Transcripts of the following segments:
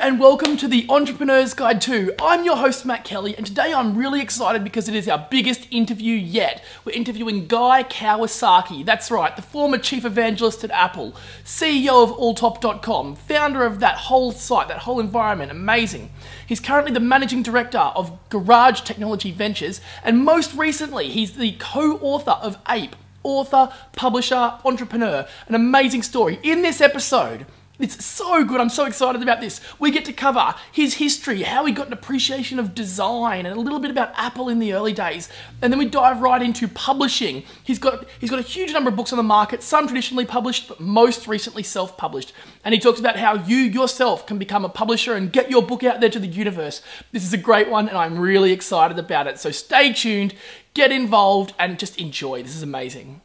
and welcome to the Entrepreneur's Guide 2. I'm your host Matt Kelly, and today I'm really excited because it is our biggest interview yet. We're interviewing Guy Kawasaki. That's right, the former chief evangelist at Apple, CEO of alltop.com, founder of that whole site, that whole environment, amazing. He's currently the managing director of Garage Technology Ventures, and most recently, he's the co-author of Ape, author, publisher, entrepreneur. An amazing story. In this episode, it's so good, I'm so excited about this. We get to cover his history, how he got an appreciation of design, and a little bit about Apple in the early days. And then we dive right into publishing. He's got a huge number of books on the market, some traditionally published, but most recently self-published. And he talks about how you yourself can become a publisher and get your book out there to the universe. This is a great one, and I'm really excited about it. So stay tuned, get involved, and just enjoy. This is amazing.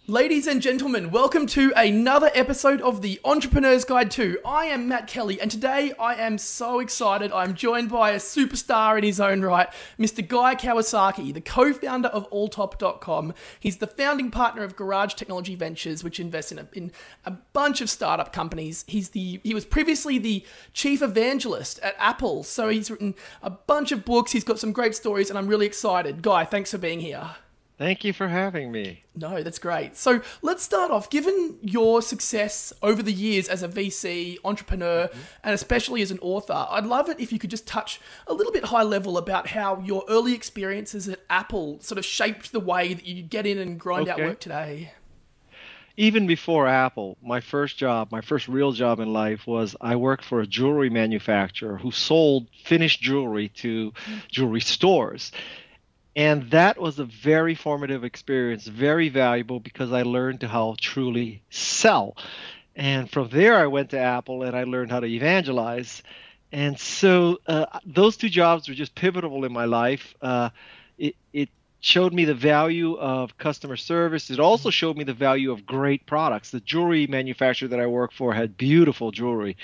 Ladies and gentlemen, welcome to another episode of the Entrepreneur's Guide 2. I am Matt Kelly, and today I am so excited. I'm joined by a superstar in his own right, Mr. Guy Kawasaki, the co-founder of alltop.com. He's the founding partner of Garage Technology Ventures, which invests in a bunch of startup companies. He was previously the chief evangelist at Apple, so he's written a bunch of books. He's got some great stories, and I'm really excited. Guy, thanks for being here. Thank you for having me. No, that's great. So let's start off. Given your success over the years as a VC, entrepreneur, and especially as an author, I'd love it if you could just touch a little bit high level about how your early experiences at Apple sort of shaped the way that you get in and grind out work today. Even before Apple, my first real job in life was I worked for a jewelry manufacturer who sold finished jewelry to jewelry stores. And that was a very formative experience, very valuable because I learned how to truly sell. And from there, I went to Apple and I learned how to evangelize. And so those two jobs were just pivotal in my life. It showed me the value of customer service. It also showed me the value of great products. The jewelry manufacturer that I worked for had beautiful jewelry.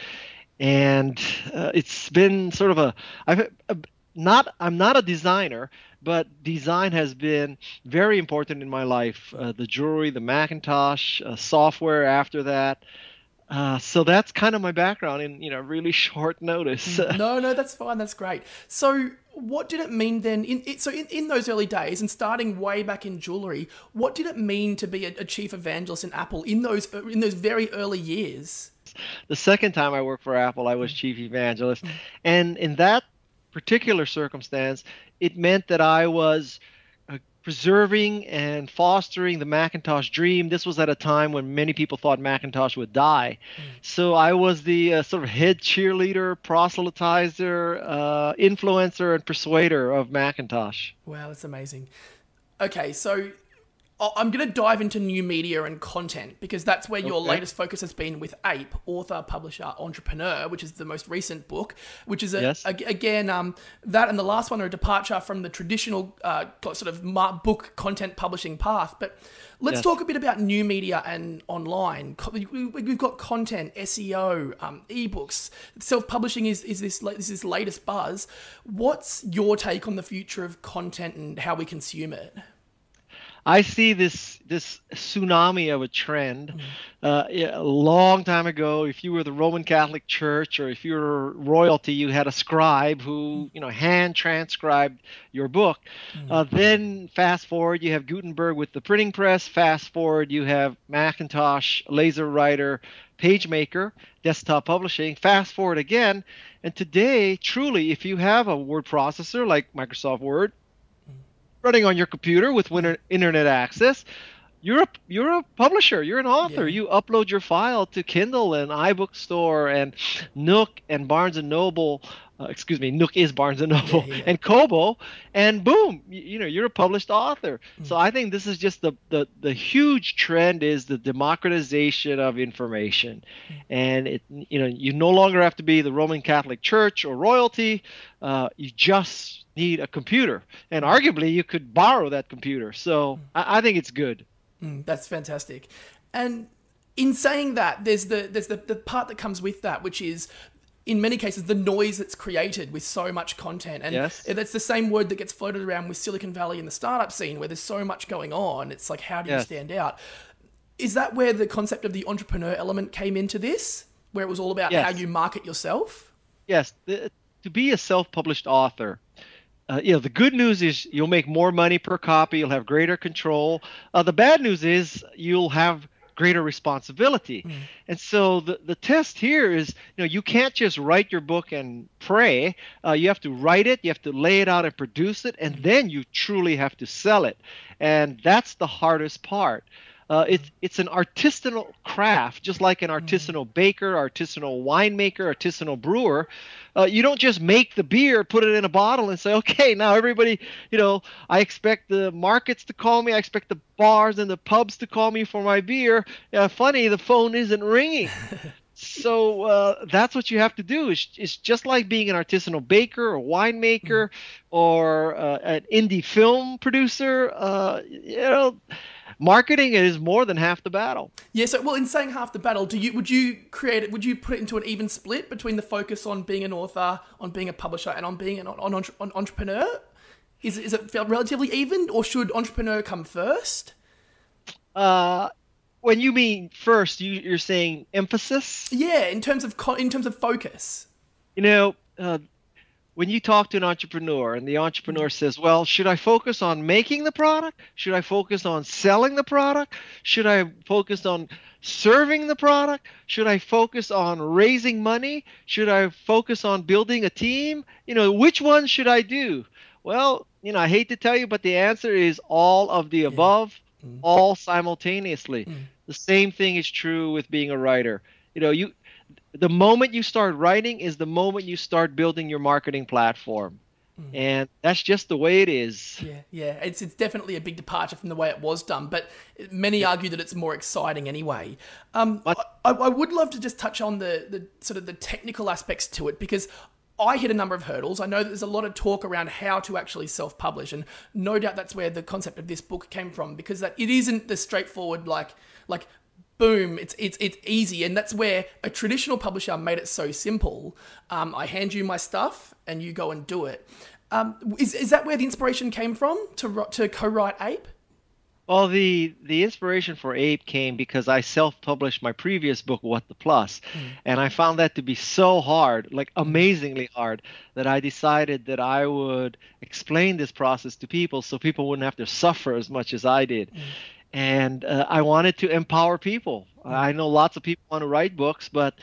And it's been sort of I'm not a designer, but design has been very important in my life. The jewelry, the Macintosh, software after that. So that's kind of my background in really short notice. No, that's fine. That's great. So what did it mean then? In those early days and starting way back in jewelry, what did it mean to be a chief evangelist in Apple in those very early years? The second time I worked for Apple, I was chief evangelist. And in that particular circumstance, it meant that I was preserving and fostering the Macintosh dream. This was at a time when many people thought Macintosh would die. So I was the sort of head cheerleader, proselytizer, influencer, and persuader of Macintosh. Wow, that's amazing. Okay, so I'm going to dive into new media and content because that's where your latest focus has been with Ape, author, publisher, entrepreneur, which is the most recent book, which is, again, that and the last one are a departure from the traditional sort of book content publishing path. But let's talk a bit about new media and online. We've got content, SEO, ebooks. Self-publishing is this latest buzz. What's your take on the future of content and how we consume it? I see this tsunami of a trend. A long time ago, if you were the Roman Catholic Church or if you were royalty, you had a scribe who hand transcribed your book. Then fast forward, you have Gutenberg with the printing press. Fast forward, you have Macintosh, laser writer, PageMaker, desktop publishing. Fast forward again, and today, truly, if you have a word processor like Microsoft Word, running on your computer with internet access, you're a publisher, you're an author. You upload your file to Kindle and iBookstore and Nook and Barnes and Noble. Nook is Barnes and Noble and Kobo, and boom, you're a published author. So I think this is just the huge trend is the democratization of information, and you no longer have to be the Roman Catholic Church or royalty. You just need a computer, and arguably you could borrow that computer. So I think it's good. That's fantastic. And in saying that, there's the part that comes with that, which is, in many cases, the noise that's created with so much content. And that's the same word that gets floated around with Silicon Valley and the startup scene, where there's so much going on. It's like, how do you stand out? Is that where the concept of the entrepreneur element came into this? where it was all about how Yes. you market yourself? Yes. To be a self-published author, the good news is you'll make more money per copy. You'll have greater control. The bad news is you'll have greater responsibility. And so the test here is, you can't just write your book and pray. You have to write it, you have to lay it out and produce it, and then you truly have to sell it. And that's the hardest part. It's an artisanal craft, just like an artisanal baker, artisanal winemaker, artisanal brewer. You don't just make the beer, put it in a bottle, and say, okay, now everybody, I expect the markets to call me. I expect the bars and the pubs to call me for my beer. Funny, the phone isn't ringing. So that's what you have to do. It's just like being an artisanal baker or winemaker or an indie film producer. Marketing is more than half the battle. Yeah. So, well, in saying half the battle, would you put it into an even split between the focus on being an author, on being a publisher, and on being an entrepreneur? Is it relatively even, or should entrepreneur come first? When you mean first, you're saying emphasis? Yeah, in terms of focus. When you talk to an entrepreneur and the entrepreneur says, well, should I focus on making the product? Should I focus on selling the product? Should I focus on serving the product? Should I focus on raising money? Should I focus on building a team? Which one should I do? Well, I hate to tell you, but the answer is all of the above, all simultaneously. The same thing is true with being a writer. The moment you start writing is the moment you start building your marketing platform. And that's just the way it is. Yeah. It's definitely a big departure from the way it was done, but many argue that it's more exciting anyway. I would love to just touch on the sort of the technical aspects to it, because I hit a number of hurdles. I know that there's a lot of talk around how to actually self-publish, and no doubt that's where the concept of this book came from, because that it isn't the straightforward like boom, it's easy, and that's where a traditional publisher made it so simple. I hand you my stuff and you go and do it. Is that where the inspiration came from to co-write Ape? Well, the inspiration for Ape came because I self-published my previous book, What the Plus, and I found that to be so hard, like amazingly hard, that I decided that I would explain this process to people so people wouldn't have to suffer as much as I did. And I wanted to empower people. I know lots of people want to write books, but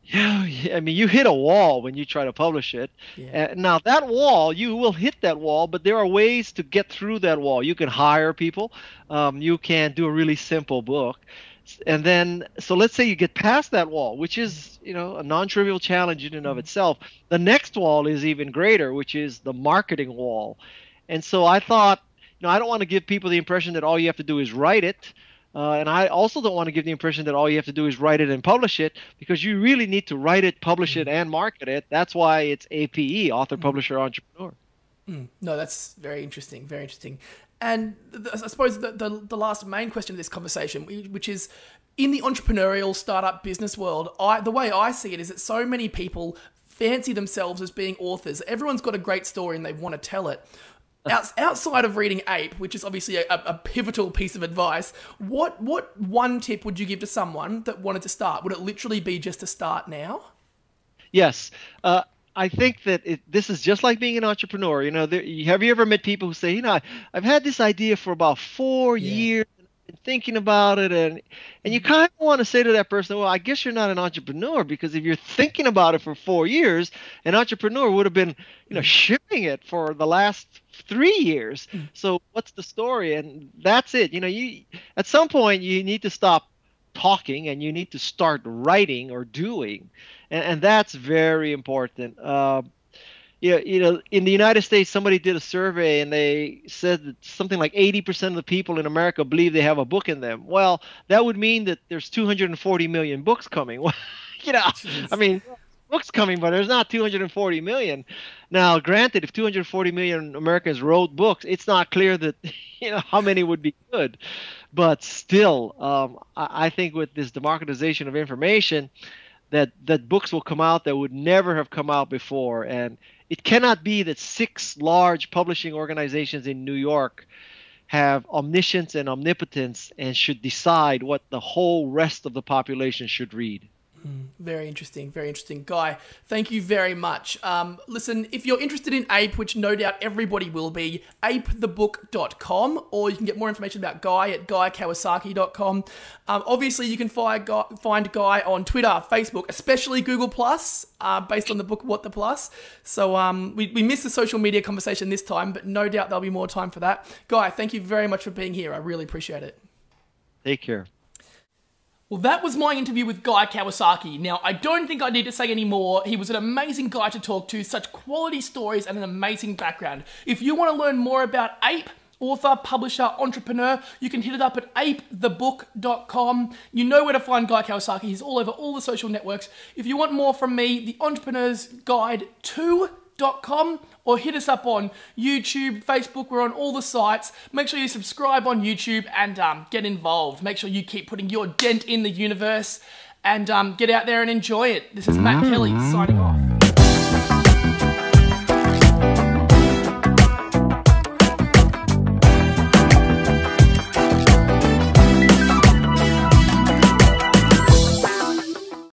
you hit a wall when you try to publish it. Now that wall, you will hit that wall, but there are ways to get through that wall. You can hire people. You can do a really simple book. And then, so let's say you get past that wall, which is, a non-trivial challenge in and of itself. The next wall is even greater, which is the marketing wall. And so I thought, I don't want to give people the impression that all you have to do is write it. And I also don't want to give the impression that all you have to do is write it and publish it, because you really need to write it, publish it, and market it. That's why it's APE, author, publisher, entrepreneur. No, that's very interesting, very interesting. And I suppose the last main question of this conversation, which is, in the entrepreneurial startup business world, the way I see it is that so many people fancy themselves as being authors. Everyone's got a great story and they want to tell it. Outside of reading Ape, which is obviously a pivotal piece of advice, what one tip would you give to someone that wanted to start? Would it literally be just to start now? Yes. I think that this is just like being an entrepreneur. Have you ever met people who say, I've had this idea for about 4 years, and thinking about it, and you kind of want to say to that person, well, I guess you're not an entrepreneur, because if you're thinking about it for 4 years, an entrepreneur would have been, shipping it for the last 3 years. So what's the story? And that's it. You at some point you need to stop talking and you need to start writing or doing, and that's very important. In the United States, somebody did a survey and they said that something like 80% of the people in America believe they have a book in them. Well, that would mean that there's 240 million books coming. Books coming, but there's not 240 million. Now, granted, if 240 million Americans wrote books, it's not clear that how many would be good. But still, I think with this democratization of information, that books will come out that would never have come out before. And it cannot be that 6 large publishing organizations in New York have omniscience and omnipotence and should decide what the whole rest of the population should read. Very interesting, very interesting. Guy, thank you very much. Listen, if you're interested in Ape, which no doubt everybody will be, apethebook.com, or you can get more information about Guy at guykawasaki.com. Obviously, you can find Guy on Twitter, Facebook, especially Google+, based on the book What the Plus. So we missed the social media conversation this time, but no doubt there'll be more time for that. Guy, thank you very much for being here. I really appreciate it. Take care. Well, that was my interview with Guy Kawasaki. Now, I don't think I need to say any more. He was an amazing guy to talk to, such quality stories and an amazing background. If you want to learn more about Ape, author, publisher, entrepreneur, you can hit it up at apethebook.com. You know where to find Guy Kawasaki. He's all over all the social networks. If you want more from me, the Entrepreneur's Guide to.com, or hit us up on YouTube, Facebook. We're on all the sites. Make sure you subscribe on YouTube and get involved. Make sure you keep putting your dent in the universe and get out there and enjoy it. This is Matt Kelly signing off.